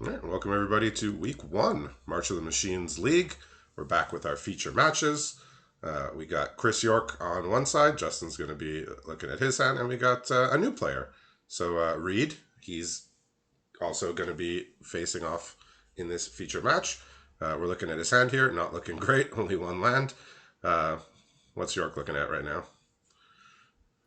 All right, welcome everybody to week one, March of the Machines League. We're back with our feature matches. We got Chris York on one side. Justin's going to be looking at his hand, and we got a new player. So Reed, he's also going to be facing off in this feature match. We're looking at his hand here, not looking great, only one land. What's York looking at right now?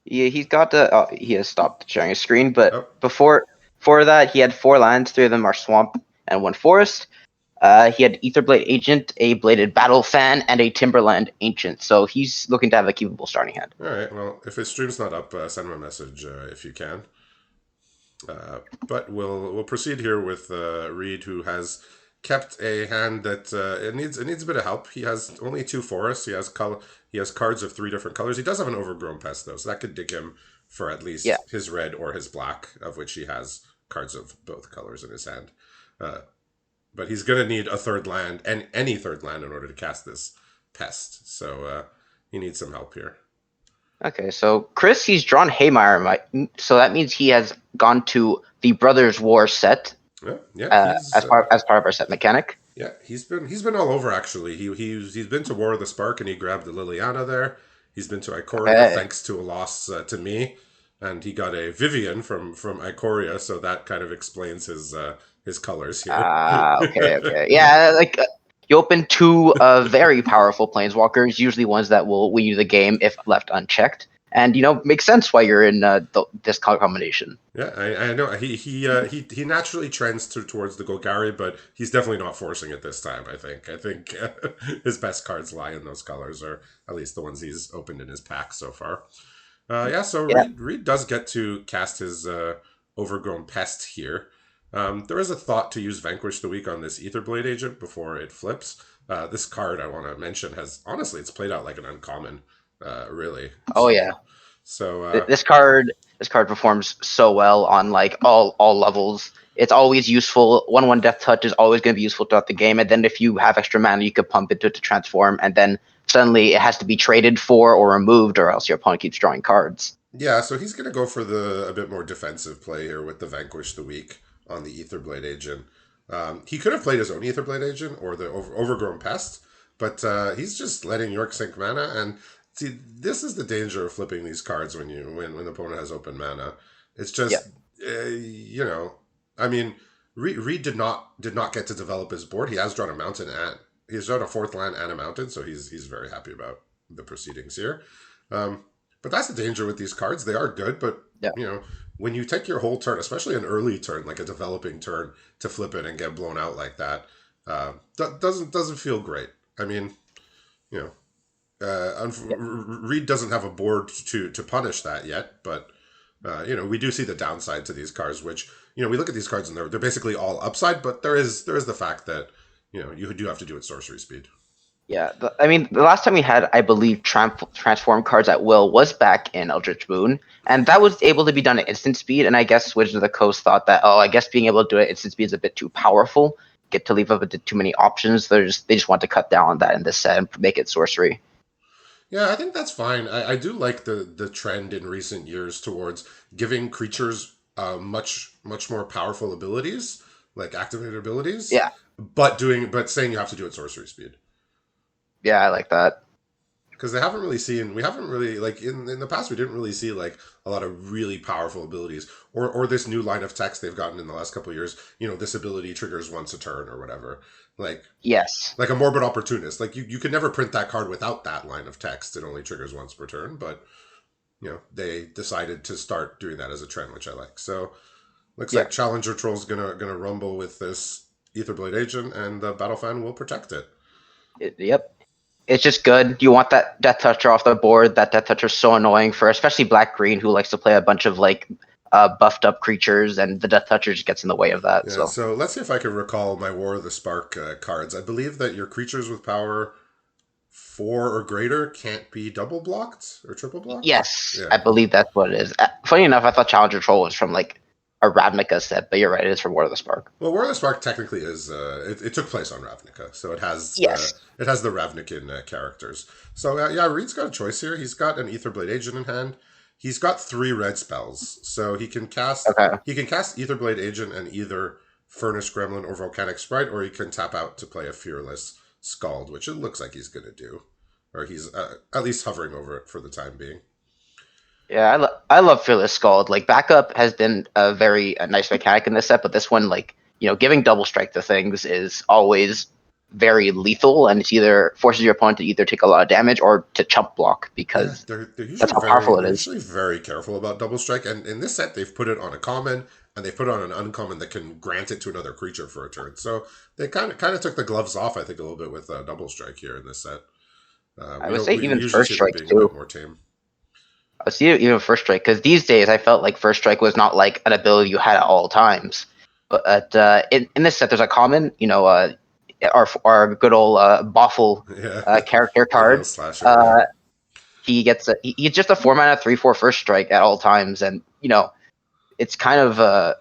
Yeah, he has stopped sharing his screen, but Oh, before that, he had 4 lands. 3 of them are swamp and 1 forest. He had Etherblade Agent, a Bladed Battle Fan, and a Timberland Ancient. So he's looking to have a keepable starting hand. all right. Well, if his stream's not up, send him a message if you can. But we'll proceed here with Reed, who has kept a hand that it needs a bit of help. He has only 2 forests. He has cards of 3 different colors. He does have an overgrown pest though, so that could dig him for at Yeah. least his red or his black, of which he has cards of both colors in his hand. Uh, but he's gonna need a third land and any third land in order to cast this pest. So he needs some help here. Okay, so Chris, he's drawn Haymire, so that means he has gone to the Brothers War set Yeah, yeah, he's as part of our set mechanic. Yeah, he's been all over actually. He's been to War of the Spark and he grabbed the Liliana there. He's been to Ikoria Okay. thanks to a loss to me, and he got a Vivian from Ikoria, so that kind of explains his colors here. Okay. Yeah, you open 2 very powerful planeswalkers, usually ones that will win you the game if left unchecked, and makes sense why you're in this color combination. Yeah, I know he naturally trends towards the Golgari, but he's definitely not forcing it this time. I think his best cards lie in those colors, or at least the ones he's opened in his pack so far. Yeah, so Yeah. Reed does get to cast his overgrown pest here. There is a thought to use Vanquish the Weak on this Etherblade agent before it flips. This card I want to mention has honestly it's played out like an uncommon, really. Oh yeah. So This card performs so well on like all levels. It's always useful. 1/1 Death Touch is always going to be useful throughout the game. And then if you have extra mana, you could pump into it to transform. And then suddenly it has to be traded for or removed, or else your opponent keeps drawing cards. yeah, so he's gonna go for the a bit more defensive play here with the Vanquish the Weak on the Etherblade agent. He could have played his own Etherblade agent or the overgrown pest, but he's just letting York sink mana. And see, this is the danger of flipping these cards when the opponent has open mana. It's Yeah. just I mean, Reed did not get to develop his board. He has drawn a mountain and he's drawn a fourth land and a mountain, so he's very happy about the proceedings here. Um, but that's the danger with these cards. They are good, but Yeah. you know, when you take your whole turn, especially an early turn, like a developing turn, to flip it and get blown out like that, doesn't feel great. I mean, you know, Yeah. Reed doesn't have a board to punish that yet, but we do see the downside to these cards, which we look at these cards and they're basically all upside, but there is the fact that you do have to do it sorcery speed. Yeah, I mean, the last time we had, I believe, transform cards at will was back in Eldritch Moon, and that was able to be done at instant speed. And I guess Wizards of the Coast thought that, oh, I guess being able to do it at instant speed is a bit too powerful. Get to leave up a bit too many options. They just want to cut down on that in this set and make it sorcery. Yeah, I think that's fine. I do like the trend in recent years towards giving creatures much more powerful abilities, like activated abilities, Yeah, but saying you have to do it sorcery speed. yeah, I like that. Because we haven't really like in the past we didn't really see like a lot of really powerful abilities or this new line of text they've gotten in the last couple of years. This ability triggers once a turn or whatever. Like Yes. like a morbid opportunist. Like you could never print that card without that line of text. It only triggers once per turn, but they decided to start doing that as a trend, which I like. So looks Yeah. like Challenger Troll's gonna rumble with this Etherblade agent, and the Battle Fan will protect it. Yep. It's just good. You want that Death Toucher off the board. That Death Toucher is so annoying for especially Black Green, who likes to play a bunch of like buffed up creatures, and the Death Toucher just gets in the way of that. Yeah, So so let's see if I can recall my War of the Spark cards. I believe that your creatures with power 4 or greater can't be double blocked or triple blocked. yes, Yeah. I believe that's what it is. Funny enough, I thought Challenger Troll was from like a Ravnica set, but you're right, it is from War of the Spark. Well, War of the Spark technically is it took place on Ravnica, so Yes. it has the Ravnican characters. So yeah, Reed's got a choice here. He's got an Etherblade Agent in hand. He's got 3 red spells, so he can cast Okay. Etherblade Agent and either Furnace Gremlin or Volcanic Sprite, or he can tap out to play a Fearless Scald, which it looks like he's going to do. Or he's at least hovering over it for the time being. Yeah, I love Fearless Scald. Like backup has been a very nice mechanic in this set, but this one, like giving double strike to things is always very lethal, and it's either forces your opponent to either take a lot of damage or to chump block Yeah, because that's how powerful it they're is. usually very careful about double strike, and in this set they've put it on a common and they put it on an uncommon that can grant it to another creature for a turn. So they kind of took the gloves off, I think, a little bit with double strike here in this set. I would say We even usually first see them strike being a bit too. more tame. I would see it even first strike because these days I felt like first strike was not like an ability you had at all times. But in this set, there's a common, our good old Boffle Yeah, character the heel card. slasher. Yeah, Uh, he's just a 4 mana 3/4 first strike at all times, and it's kind of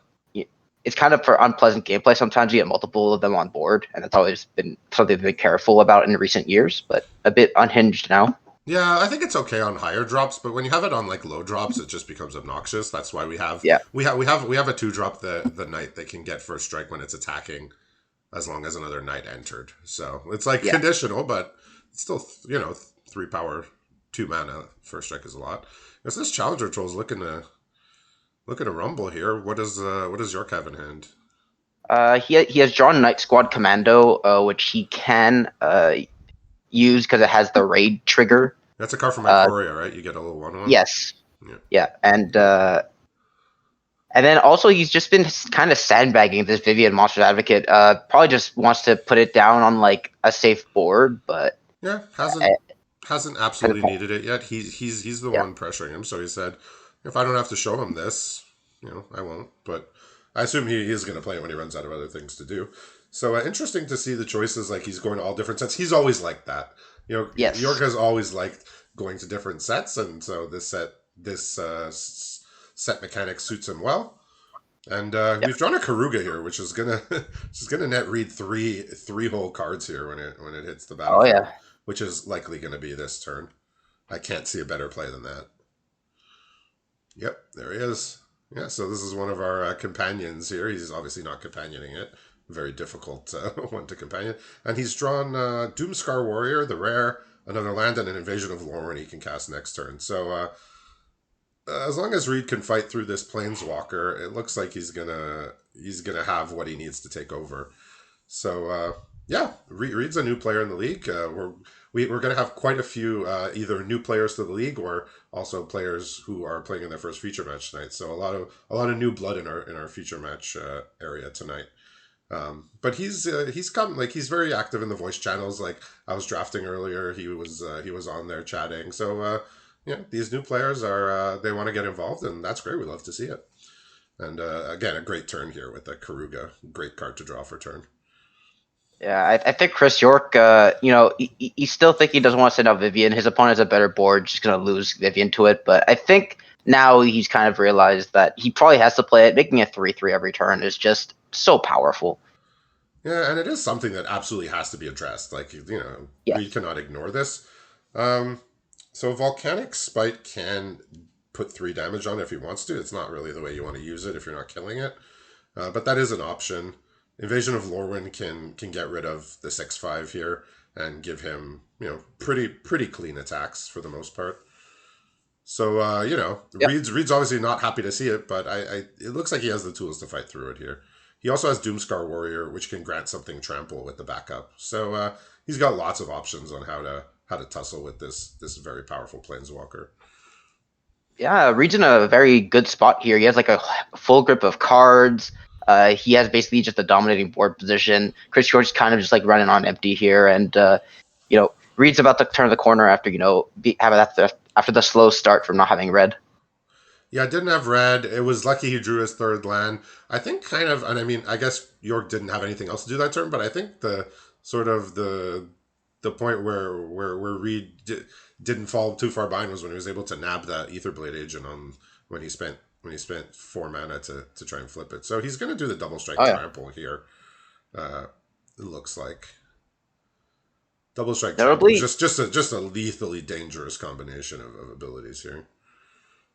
it's kind of for unpleasant gameplay. Sometimes you get multiple of them on board, and that's always been something they've been careful about in recent years, but a bit unhinged now. yeah. I think it's okay on higher drops, but when you have it on like low drops, it just becomes obnoxious. That's why Yeah, we have a 2-drop the knight that can get first strike when it's attacking, as long as another knight entered. So it's like yeah. conditional, but it's still 3 power, 2 mana. First strike is a lot. Because this challenger troll is looking to rumble here. What does York have in hand? He has drawn Night Squad Commando, which he can use because it has the raid trigger. That's a card from Uh, Ikoria, right? You get a little 1/1. yes, Yeah. yeah, and then also he's just been kind of sandbagging this Vivian Monsters Advocate. Probably just wants to put it down on like a safe board, but Yeah, uh, hasn't kind absolutely of, needed it yet. He's the yeah, one pressuring him, so he said, if I don't have to show him this, I won't. But I assume he is going to play it when he runs out of other things to do. So interesting to see the choices. Like he's going to all different sets. He's always like that. York yes, has always liked going to different sets, and so this set mechanic suits him well. And yeah. we've drawn a Karuga here, which is gonna just gonna net read three whole cards here when it hits the Oh battlefield, yeah, which is likely gonna be this turn. I can't see a better play than that. Yep, there he is. Yeah, so this is one of our companions here. He's obviously not companioning it. Very difficult one to companion. And he's drawn Doomscar Warrior, the rare, another land, and an Invasion of Lorwyn he can cast next turn. So as long as Reed can fight through this Planeswalker, it looks like he's gonna have what he needs to take over. So yeah, Reed's a new player in the league. We're going to have quite a few either new players to the league or also players who are playing in their first feature match tonight. So a lot of new blood in our feature match area tonight. But he's come like he's very active in the voice channels. Like I was drafting earlier, he was on there chatting. So yeah, these new players are they want to get involved, and that's great. We love to see it. And again, a great turn here with the Karuga. Great card to draw for turn. yeah. I think Chris York, he still think he doesn't want to send out Vivian. His opponent has a better board, just gonna lose Vivian to it. But I think now he's kind of realized that he probably has to play it. Making a 3/3 every turn is just so powerful. Yeah, and it is something that absolutely has to be addressed. Like, Reed Yes. cannot ignore this. Um, so Volcanic Spite can put 3 damage on it if he wants to. It's not really the way you want to use it if you're not killing it. But that is an option. Invasion of Lorwyn can get rid of the 6/5 here and give him, pretty clean attacks for the most part. So Yep. Reed's obviously not happy to see it, but it looks like he has the tools to fight through it here. He also has Doomscar Warrior, which can grant something trample with the backup. So he's got lots of options on how to tussle with this very powerful planeswalker. Yeah, Reed's in a very good spot here. He has like a full grip of cards. He has basically just a dominating board position. Chris George is kind of just like running on empty here, and Reed's about to turn the corner after after the slow start from not having red. Yeah, I didn't have red. It was lucky he drew his third land. I think kind of, and I mean, I guess York didn't have anything else to do that turn, but I think the sort of the point where didn't fall too far behind was when he was able to nab that Etherblade agent on when he spent 4 mana to try and flip it. So he's going to do the double strike Oh yeah. trample here. It looks like double strike trample is Notably, just a lethally dangerous combination of abilities here.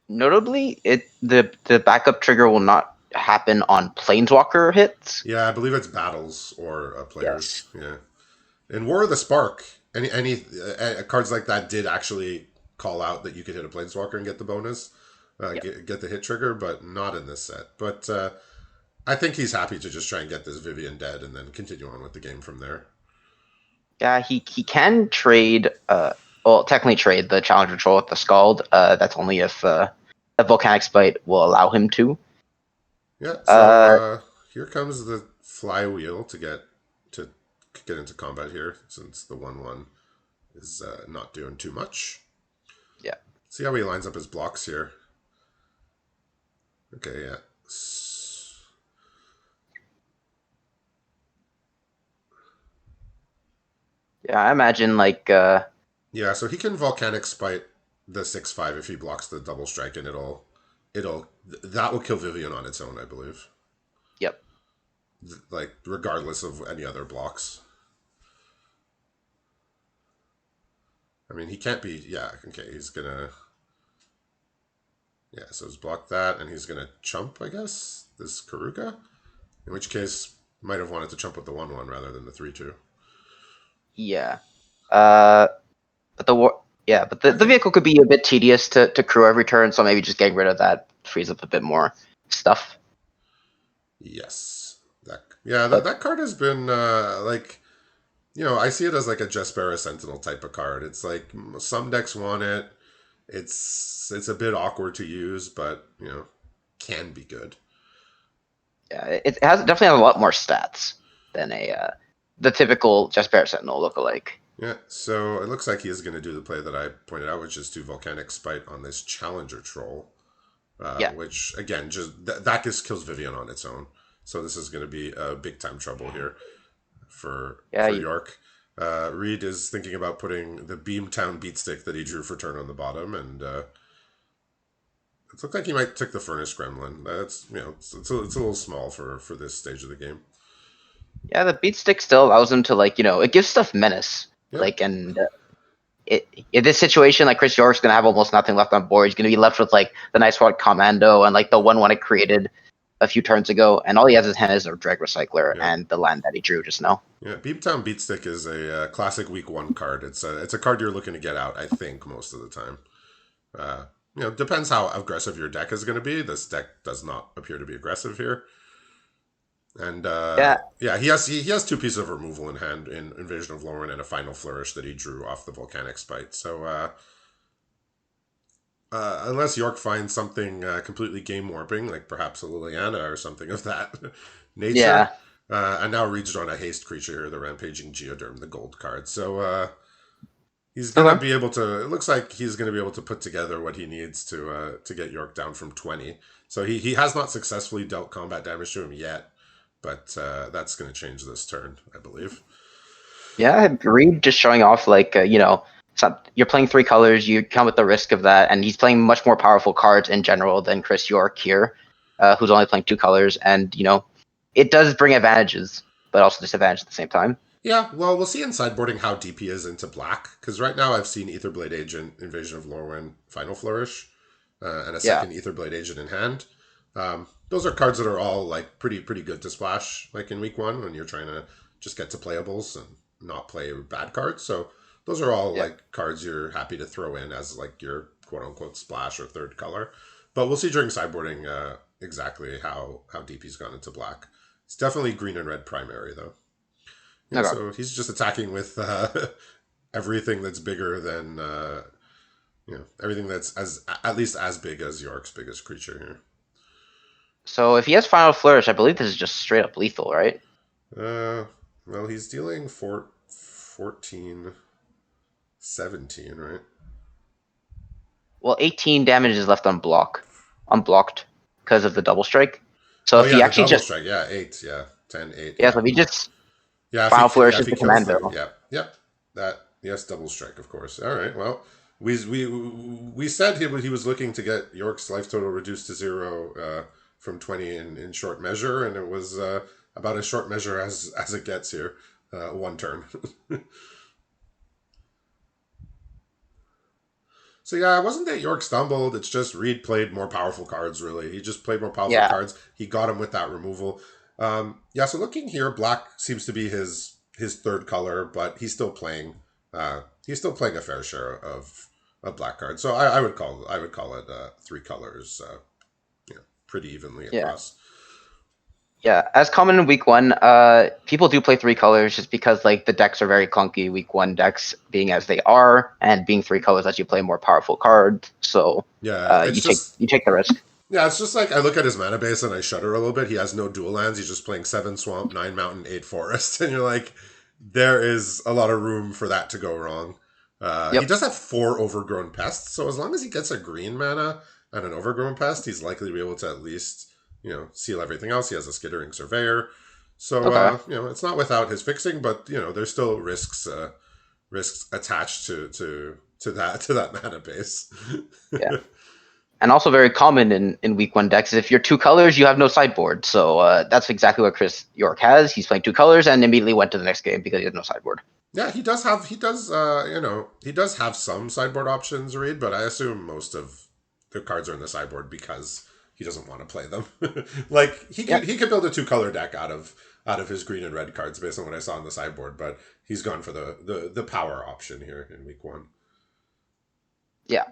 notably, the backup trigger will not happen on planeswalker hits. Yeah, I believe it's battles or Yes. players. Yeah, in War of the Spark, any cards like that did actually call out that you could hit a planeswalker and get the bonus, Yep. get the hit trigger, but not in this set. But I think he's happy to just try and get this Vivian dead and then continue on with the game from there. Yeah, he can trade. Well, technically trade the Challenger Troll with the Scald. That's only if the Volcanic Spite will allow him to. Yeah, so Uh, here comes the flywheel to get into combat here, since the 1/1 is not doing too much. yeah, See how he lines up his blocks here. Okay, yeah. yeah. I imagine like Yeah, so he can Volcanic Spite the 6/5 if he blocks the double strike, and that will kill Vivian on its own, I believe. yep. Like regardless of any other blocks. I mean, he can't be. Yeah, okay, he's gonna. Yeah, so he's blocked that, and he's gonna chump, I guess, this Karuga. In which case, might have wanted to chump with the 1/1 rather than the 3/2. Yeah. Uh, but the war. Yeah, but the Okay. vehicle could be a bit tedious to crew every turn, so maybe just getting rid of that frees up a bit more stuff. Yes. That But that card has been like, I see it as like a Jespera Sentinel type of card. It's like some decks want it. It's a bit awkward to use, but can be good. yeah, it has definitely has a lot more stats than a the typical Just Bear Sentinel lookalike. Yeah, so it looks like he is going to do the play that I pointed out, which is to Volcanic Spite on this Challenger Troll, Yeah, which again that just kills Vivian on its own. So this is going to be a big time trouble here yeah, for York. Reed is thinking about putting the Beamtown Beatstick that he drew for turn on the bottom, and it looks like he might take the Furnace Gremlin. That's it's a little small for this stage of the game. yeah. The beat stick still allows him to like it gives stuff menace. Yep. Like and in this situation, like Chris York's gonna have almost nothing left on board. He's gonna be left with like the Nice One Commando and like the 1/1 it created a few turns ago, and all he has in his hand is a Drag Recycler Yeah. and the land that he drew just now. Yeah, Beamtown Beatstick is a classic week 1 card. It's a card you're looking to get out, I think, most of the time. Depends how aggressive your deck is going to be. This deck does not appear to be aggressive here, and Yeah, yeah, he has 2 pieces of removal in hand in Invasion of Lorwyn and a Final Flourish that he drew off the Volcanic Spite. So unless York finds something completely game warping, like perhaps a Liliana or something of that nature. yeah, And now Reed's drawn a haste creature here, the Rampaging Geoderm, the gold card. So he's gonna okay, be able to. It looks like he's gonna be able to put together what he needs to get York down from 20. So he has not successfully dealt combat damage to him yet, but that's gonna change this turn, I believe. yeah. Reed just showing off like you're playing 3 colors, you come with the risk of that, and he's playing much more powerful cards in general than Chris York here, who's only playing 2 colors, and it does bring advantages, but also disadvantages at the same time. Yeah, well, we'll see in sideboarding how deep he is into black, because right now I've seen Etherblade Agent, Invasion of Lorwyn, Final Flourish, and a Yeah, second Etherblade Agent in hand. Those are cards that are all like pretty good to splash, like in week 1 when you're trying to just get to playables and not play bad cards. So those are all yeah, like cards you're happy to throw in as like your quote unquote splash or third color. But we'll see during sideboarding exactly how deep he's gone into black. It's definitely green and red primary though. Yeah, okay. so he's just attacking with everything that's bigger than everything that's as at least as big as York's biggest creature here. So if he has Final Flourish, I believe this is just straight up lethal, right? Uh, well, he's dealing 14, 17, right? Well, 18 damage is left unblocked because of the double strike. So Oh if yeah, he the actually double just strike. Yeah, 8. Yeah, 10, 8. yeah, Yeah, so if he just yeah. Final Yeah, if Flourishes he the kills the commando. yep. That yes, double strike, of course. All right. Well, we said he was looking to get York's life total reduced to 0 from 20 in short measure, and it was about as short measure as it gets here. 1 turn. So yeah, it wasn't that York stumbled. It's just Reed played more powerful cards. Really, he just played more powerful Yeah, cards. He got him with that removal. Yeah. So looking here, black seems to be his third color, but he's still playing a fair share of black cards. So I would call it three colors. Pretty evenly yeah. across. Yeah, as common in week one, people do play three colors just because like the decks are very clunky. Week one decks being as they are, and being three colors lets you play more powerful cards. So Yeah, it's just you take the risk. yeah, it's just like I look at his mana base and I shudder a little bit. He has no dual lands. He's just playing 7 swamp, 9 mountain, 8 forest, and you're like, there is a lot of room for that to go wrong. He Yep. does have 4 overgrown pests, so as long as he gets a green mana and an overgrown pest, he's likely to be able to at least seal everything else. He has a skittering surveyor, so Okay. it's not without his fixing, but there's still risks attached to that mana base. Yeah. And also very common in week one decks is if you're two colors, you have no sideboard. So that's exactly what Chris York has. He's playing two colors and immediately went to the next game because he has no sideboard. Yeah, he does have some sideboard options, Reed, but I assume most of the cards are in the sideboard because he doesn't want to play them. Like Yep. he could build a 2 color deck out of his green and red cards based on what I saw on the sideboard, but he's gone for the power option here in week one. Yeah.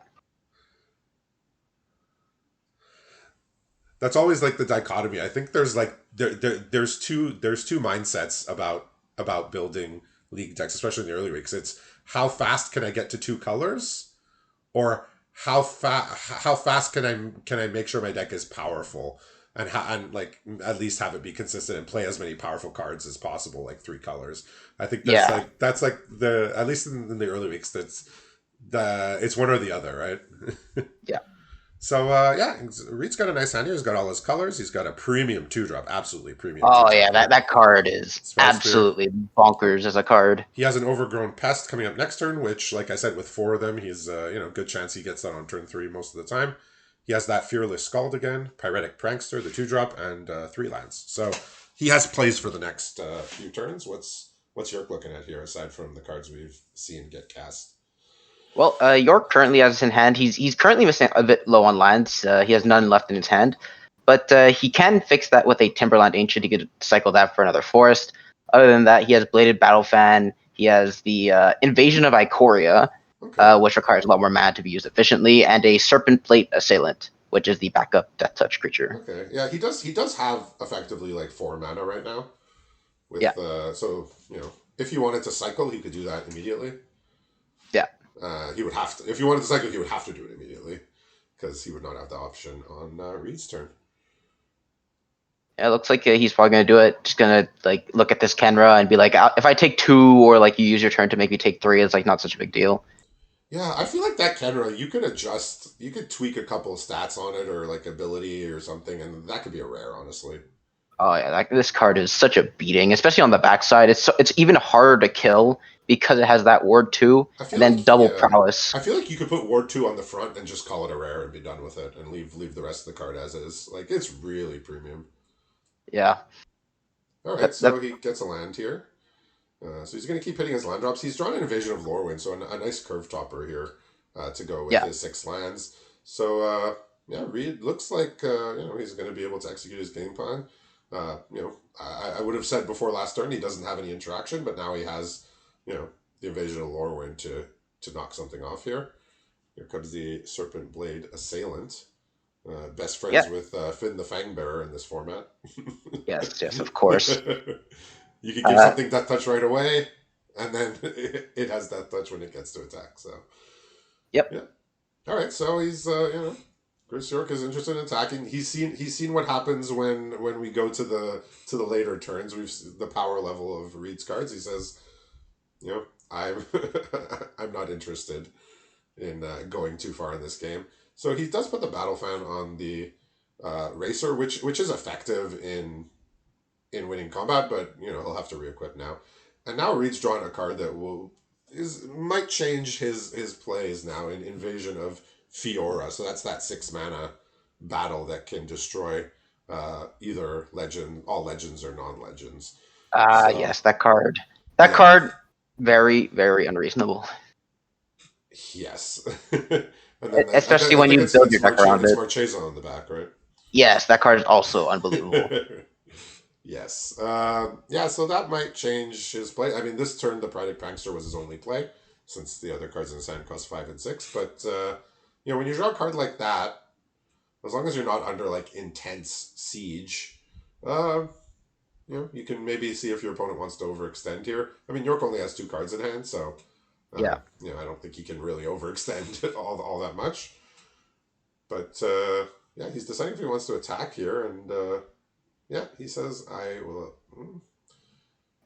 That's always like the dichotomy. I think there's like there's two mindsets about building league decks, especially in the early weeks. It's how fast can I get to 2 colors, or how fast can I make sure my deck is powerful, and like at least have it be consistent and play as many powerful cards as possible, like 3 colors. I think Yeah. that's like the at least in the early weeks, it's one or the other, right? Yeah. So yeah, Reed's got a nice hand here. He's got all his colors. He's got a premium 2 drop, absolutely premium two Oh yeah, drop that, here. that card is Spell Spear. absolutely bonkers as a card. He has an overgrown pest coming up next turn, which, like I said, with 4 of them, he's good chance he gets that on turn 3 most of the time. He has that Fearless Scald again, Pyretic Prankster, the 2 drop, and 3 lands. So he has plays for the next few turns. What's York looking at here aside from the cards we've seen get cast? Well, York currently has in hand. He's currently missing a bit low on lands. He has none left in his hand, but he can fix that with a Timberland Ancient. He could cycle that for another forest. Other than that, he has Bladed Battle Fan. He has the Invasion of Ikoria, Okay. which requires a lot more mana to be used efficiently, and a Serpent Plate Assailant, which is the backup Death Touch creature. Okay. Yeah, he does have effectively like 4 mana right now. Yeah, With so if he wanted to cycle, he could do that immediately. yeah. He would have to. If he wanted to cycle, he would have to do it immediately because he would not have the option on Reed's turn. It looks like he's probably gonna do it. Just gonna like look at this Kenra and be like, if I take two, or like you use your turn to make me take three, it's like not such a big deal. Yeah, I feel like that Kenra, you could adjust, you could tweak a couple of stats on it or like ability or something, and that could be a rare, honestly. Oh yeah, like this card is such a beating, especially on the backside. It's even harder to kill because it has that ward two I and feel then like double yeah, prowess. I feel like you could put Ward 2 on the front and just call it a rare and be done with it and leave the rest of the card as is. Like it's really premium. Yeah, All right, that, so that he gets a land here. So he's going to keep hitting his land drops. He's drawn an Invasion of Lorwyn, so a nice curve topper here to go with yeah, his 6 lands. So yeah, Reed looks like he's going to be able to execute his game plan. I would have said before last turn he doesn't have any interaction, but now he has the Invasion of Lorwyn to knock something off here. Here comes the Serpent Blade Assailant. Best yeah, friends with Finn the Fangbearer in this format. yes, yes, of course. You can give Uh, something Death Touch right away, and then it has Death Touch when it gets to attack. So yep, yeah, all right. So he's Chris York is interested in attacking. He's seen what happens when we go to the later turns. The power level of Reed's cards. He says, I'm I'm not interested in going too far in this game. So he does put the battle fan on the racer, which is effective in winning combat, but he'll have to re-equip now. And now Reed's drawn a card that might change his plays now in Invasion of Fiora. So that's that 6 mana battle that can destroy either all legends or non-legends. So yes, that card. That yeah, card, very, very unreasonable. yes. and then especially I when think you build your deck around it's it. Marchesa on the back, right? Yes, that card is also unbelievable. Yes. Yeah, so that might change his play. I mean, this turn, the Prodic Prankster was his only play, since the other cards in his hand cost 5 and 6. But, when you draw a card like that, as long as you're not under, like, intense siege, uh, you can maybe see if your opponent wants to overextend here. I mean, York only has 2 cards in hand, so, Yeah. I don't think he can really overextend all that much. But, yeah, he's deciding if he wants to attack here, and, yeah, he says, I will.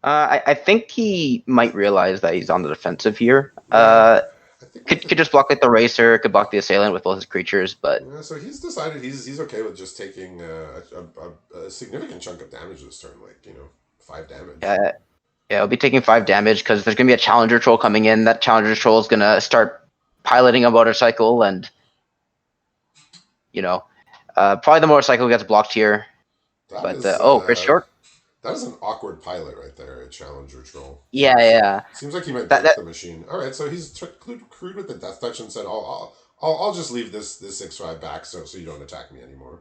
I think he might realize that he's on the defensive here. Yeah, I think with Could it. just block like the racer, could block the assailant with both his creatures, but Yeah, so he's decided he's okay with just taking a significant chunk of damage this turn, like 5 damage. yeah, yeah, he'll be taking 5 damage because there's gonna be a challenger troll coming in. That challenger troll is gonna start piloting a motorcycle, and you know, probably the motorcycle gets blocked here. That But is oh, Chris York, that is an awkward pilot right there, a Challenger Troll. yeah, yeah, Seems like he might that break that the machine. All right, so he's crude with the Death Touch and said, I'll just leave this 6/5 back so you don't attack me anymore."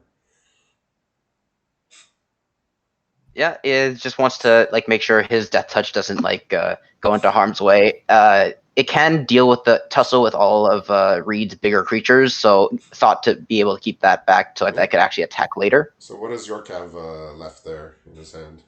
yeah, it just wants to like make sure his death touch doesn't like go into harm's way. It can deal with the tussle with all of Reed's bigger creatures, so thought to be able to keep that back so Yeah. that could actually attack later. So what does York have left there in his hand?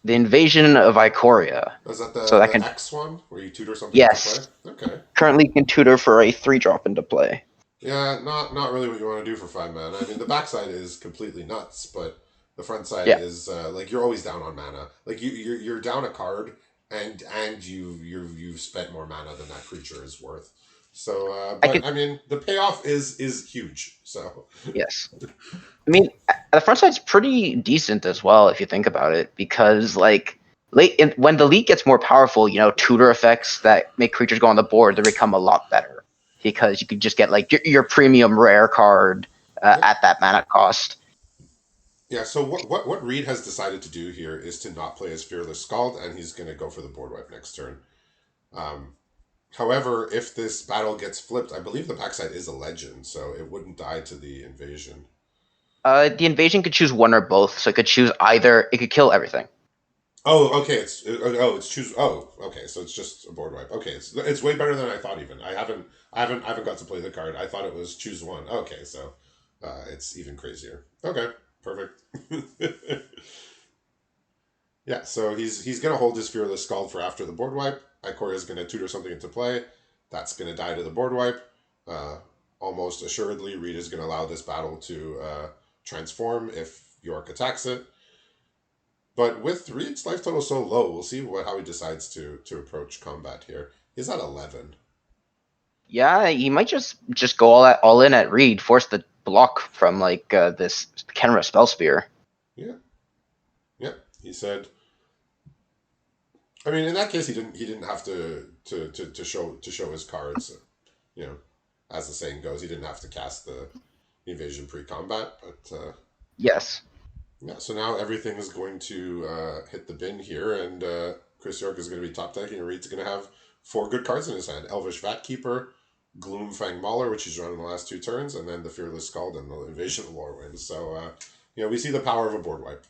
The invasion of Ikoria, Is that so that the can X one where you tutor something into play? yes, Okay. currently can tutor for a 3 drop into play. Yeah, not really what you want to do for 5 mana. I mean, the backside is completely nuts, but the front side Yeah, is like you're always down on mana. Like you're down a card, and you've spent more mana than that creature is worth. So, I but could I mean, the payoff is huge. So, yes. I mean, the front side's pretty decent as well if you think about it, because like when the league gets more powerful, tutor effects that make creatures go on the board, they become a lot better because you could just get like your premium rare card yep. at that mana cost. Yeah. So what Reed has decided to do here is to not play as Fearless Scald, and he's going to go for the board wipe next turn. Um, However, if this battle gets flipped, I believe the backside is a legend, so it wouldn't die to the invasion. The invasion could choose one or both, so it could choose either. It could kill everything. Oh, okay. It's choose. Oh, okay. So it's just a board wipe. Okay, it's way better than I thought. Even I haven't got to play the card. I thought it was choose one. Okay, so it's even crazier. Okay, perfect. Yeah, so he's gonna hold his Fearless Scald for after the board wipe. Ikoria is gonna tutor something into play. That's gonna die to the board wipe. Uh, Almost assuredly, Reed is gonna allow this battle to transform if York attacks it. But with Reed's life total so low, we'll see how he decides to approach combat here. He's at 11. Yeah, he might just go all in at Reed, force the block from like this Kenra spell spear. Yeah, yeah. He said. I mean, in that case, he didn't have to show his cards. You know, as the saying goes, he didn't have to cast the invasion pre-combat. But Yes. yeah, so now everything is going to hit the bin here, and Chris York is going to be top decking, and Reed's going to have 4 good cards in his hand: Elvish Vatkeeper, Gloomfang Mauler, which he's run in the last 2 turns, and then the Fearless Scald and the Invasion of Lorwyn. So we see the power of a board wipe.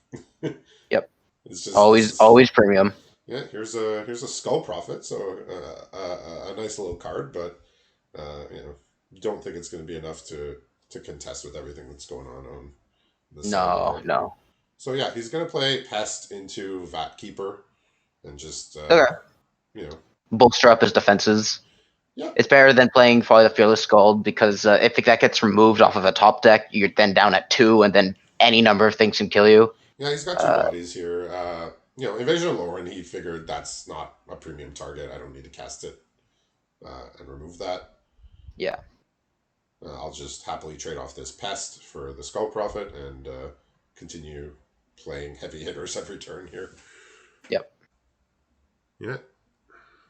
Yep. It's just this Always is always premium. yeah. Here's a Skull Prophet, so a nice little card, but don't think it's going to be enough to contest with everything that's going on the side No, here. no. So yeah, he's gonna play Pest into Vat Keeper and just Okay. you know Bolster up his defenses. yeah It's better than playing probably the Fearless Scald because if that gets removed off of a top deck, you're then down at 2, and then any number of things can kill you. yeah he's got 2 Uh, bodies here. Invasion of Lauren. He figured that's not a premium target. I don't need to cast it and remove that. yeah. I'll just happily trade off this Pest for the Skull Prophet and continue playing heavy hitters every turn here. Yep. Yeah.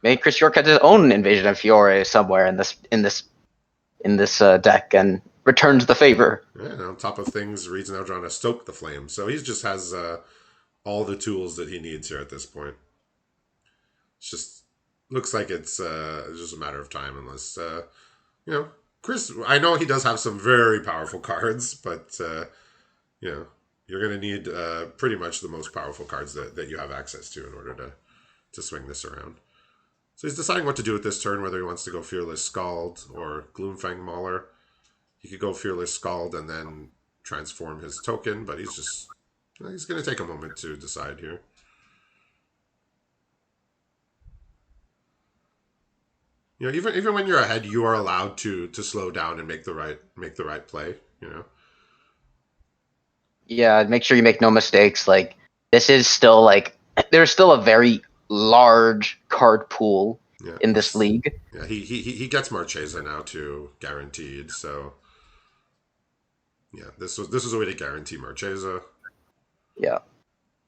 Maybe Chris York has his own Invasion of Fiore somewhere in this deck and returns the favor. Yeah, and on top of things, Reed's now trying to stoke the flame. So he just has all the tools that he needs here at this point. It's just looks like it's just a matter of time, unless you know Chris, I know he does have some very powerful cards, but you know, you're going to need pretty much the most powerful cards that you have access to in order to swing this around. So he's deciding what to do with this turn, whether he wants to go Fearless Scald or Gloomfang Mauler. He could go Fearless Scald and then transform his token, but he's going to take a moment to decide here. You know, even when you're ahead, you are allowed to slow down and make the right play. You know. Yeah, make sure you make no mistakes. Like this is still like there's still a very large card pool Yeah, in this league. yeah. He gets Marchesa now too, guaranteed. So yeah, this was a way to guarantee Marchesa Yeah,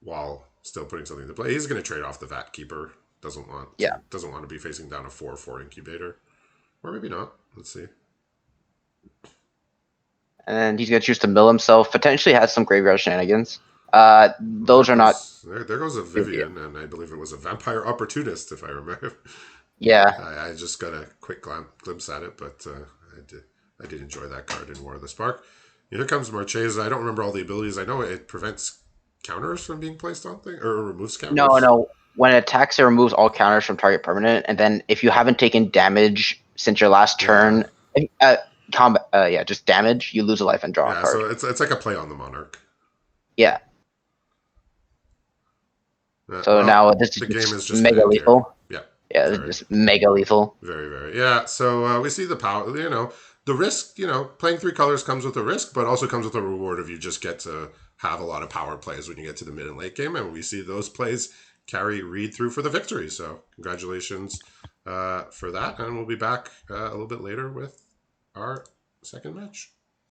while still putting something to play. He's going to trade off the Vat Keeper. yeah. Doesn't want to be facing down a 4/4 incubator, or maybe not. Let's see. And he's gonna choose to mill himself. Potentially has some graveyard shenanigans. Well, Those are not. there goes a Vivian, and I believe it was a Vampire Opportunist, if I remember. Yeah, I just got a quick glimpse at it, but I did enjoy that card in War of the Spark. Here comes Marchesa. I don't remember all the abilities. I know it prevents counters from being placed on things, or removes no, counters. no. When it attacks, it removes all counters from target permanent, and then if you haven't taken damage since your last Yeah, turn, combat, yeah, just damage, you lose a life and draw a yeah. So card. it's like a play on the Monarch. Yeah. So Well, now this is the game is just just going to mega end here. lethal. Yeah, Yeah, this is very, just mega lethal. very. Yeah. So we see the power. You know, the risk. You know, playing three colors comes with a risk, but also comes with a reward if you just get to have a lot of power plays when you get to the mid and late game, and we see those plays carry read through for the victory. So congratulations for that, and we'll be back a little bit later with our second match.